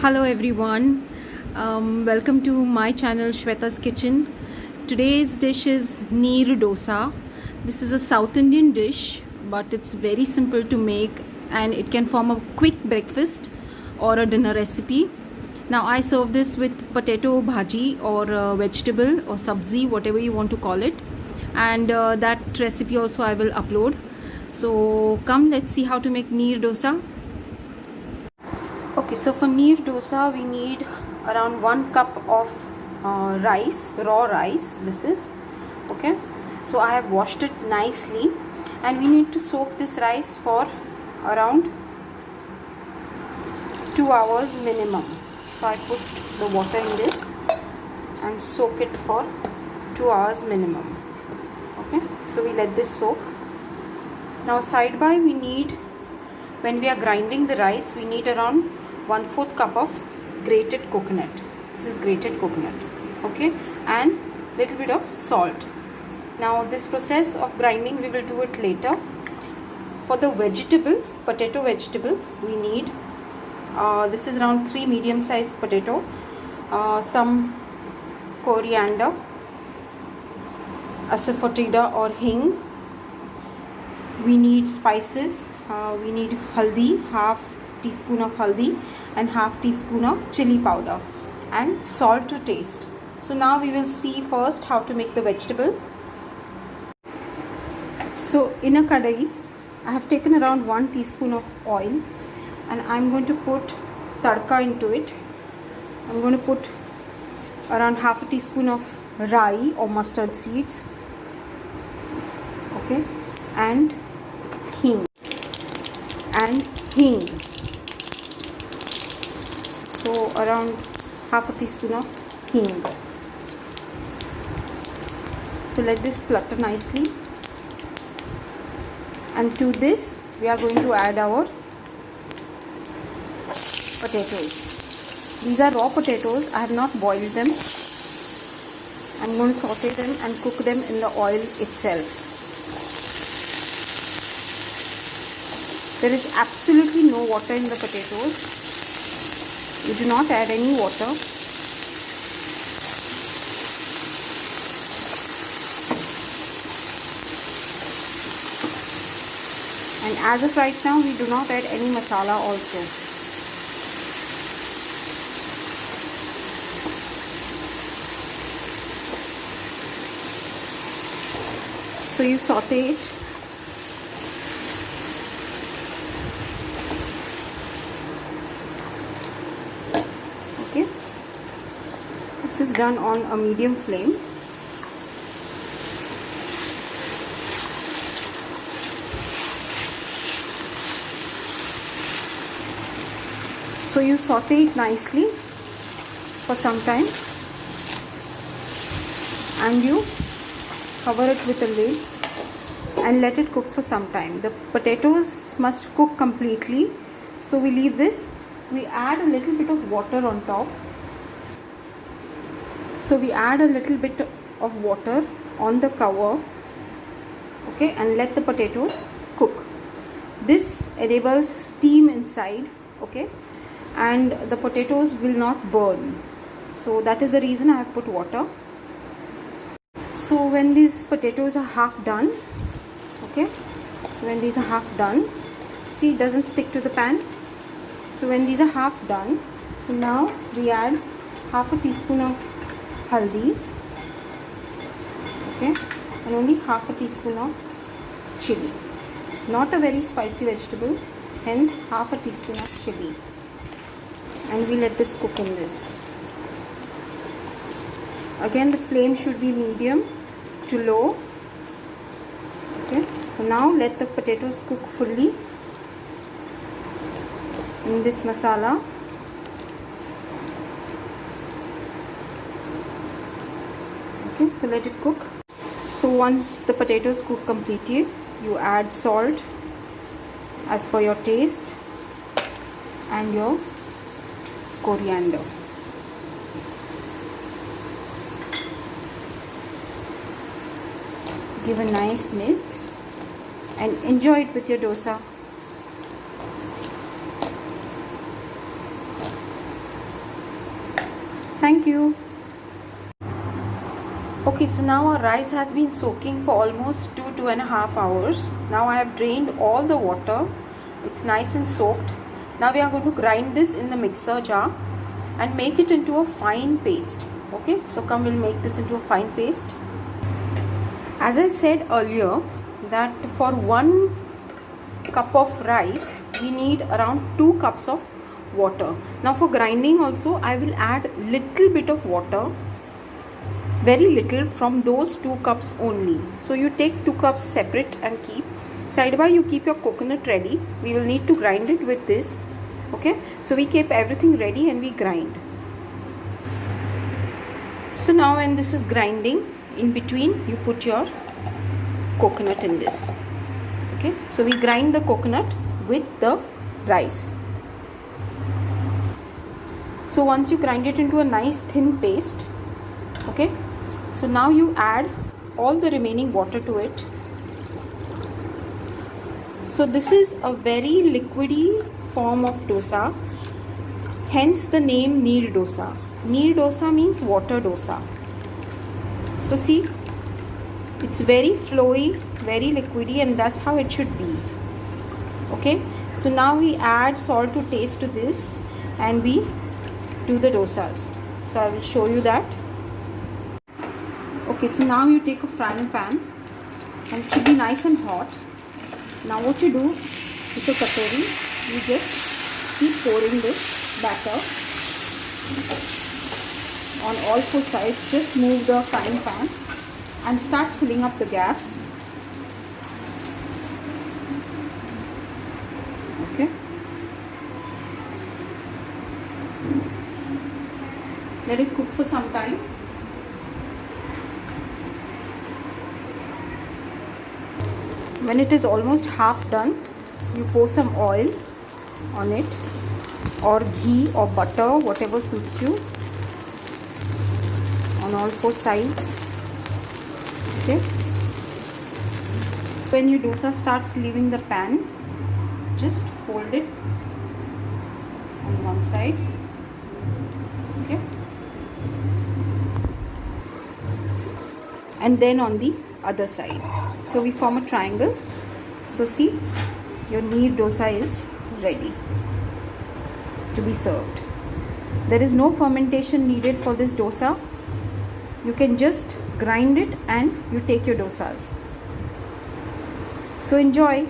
Hello everyone, welcome to my channel Shweta's Kitchen. Today's dish is Neer Dosa. This is a South Indian dish, but it's very simple to make and it can form a quick breakfast or a dinner recipe. Now I serve this with potato bhaji or vegetable or sabzi, whatever you want to call it, and that recipe also I will upload. So come, let's see how to make Neer Dosa. Okay, so for Neer Dosa we need around 1 cup of rice, raw rice. This is okay. So I have washed it nicely and we need to soak this rice for around 2 hours minimum. So I put the water in this and soak it for 2 hours minimum. Okay, so we let this soak. Now side by we need, when we are grinding the rice, we need around 1/4 cup of grated coconut. This is grated coconut, okay, and little bit of salt. Now this process of grinding we will do it later. For the vegetable, potato vegetable, we need this is around 3 medium sized potato, some coriander, asafoetida or hing. We need spices. We need haldi, half teaspoon of haldi and half teaspoon of chili powder, and salt to taste. So now we will see first how to make the vegetable. So in a kadai I have taken around 1 teaspoon of oil and I'm going to put tadka into it. I'm going to put around half a teaspoon of rai or mustard seeds, okay, and hing. So around half a teaspoon of hing. So let this flutter nicely, and to this we are going to add our potatoes. These are raw potatoes. I have not boiled them. I'm going to saute them and cook them in the oil itself. There is absolutely no water in the potatoes. You do not add any water. And as of right now, we do not add any masala also. So you saute it. Okay, this is done on a medium flame. So you saute it nicely for some time and you cover it with a lid and let it cook for some time. The potatoes must cook completely, so we leave this. We add a little bit of water on top. So we add a little bit of water on the cover, okay, and let the potatoes cook. This enables steam inside, okay, and the potatoes will not burn. So that is the reason I have put water. So when these potatoes are half done, okay, so when these are half done, see, it doesn't stick to the pan. So when these are half done, so now we add half a teaspoon of haldi, okay, and only half a teaspoon of chili. Not a very spicy vegetable, hence half a teaspoon of chili. And we let this cook in this. Again, the flame should be medium to low. Okay, so now let the potatoes cook fully in this masala. Okay, so let it cook. So once the potatoes cook completely, you add salt as per your taste and your coriander. Give a nice mix and enjoy it with your dosa. Thank you. Okay, so now our rice has been soaking for almost 2.5 hours. Now I have drained all the water. It's nice and soaked. Now we are going to grind this in the mixer jar and make it into a fine paste. Okay, so come, we'll make this into a fine paste. As I said earlier, that for 1 cup of rice we need around 2 cups of water. Now for grinding also I will add little bit of water, very little, from those 2 cups only. So you take 2 cups separate and keep side by. You keep your coconut ready. We will need to grind it with this. Okay, so we keep everything ready and we grind. So now when this is grinding, in between you put your coconut in this. Okay, so we grind the coconut with the rice. So once you grind it into a nice thin paste, okay, so now you add all the remaining water to it. So this is a very liquidy form of dosa, hence the name Neer dosa. Neer dosa means water dosa. So see, it's very flowy, very liquidy, and that's how it should be. Okay, so now we add salt to taste to this and we do the dosas. So I will show you that. Okay, so now you take a frying pan and it should be nice and hot. Now what you do with a katori, you just keep pouring this batter on all 4 sides. Just move the frying pan and start filling up the gaps. Okay. Let it cook for some time. When it is almost half done, you pour some oil on it, or ghee or butter, whatever suits you, on all 4 sides. Okay. When your dosa starts leaving the pan, just fold it on one side. Okay. And then on the other side. So we form a triangle. So see, your Neer dosa is ready to be served. There is no fermentation needed for this dosa. You can just grind it and you take your dosas. So enjoy.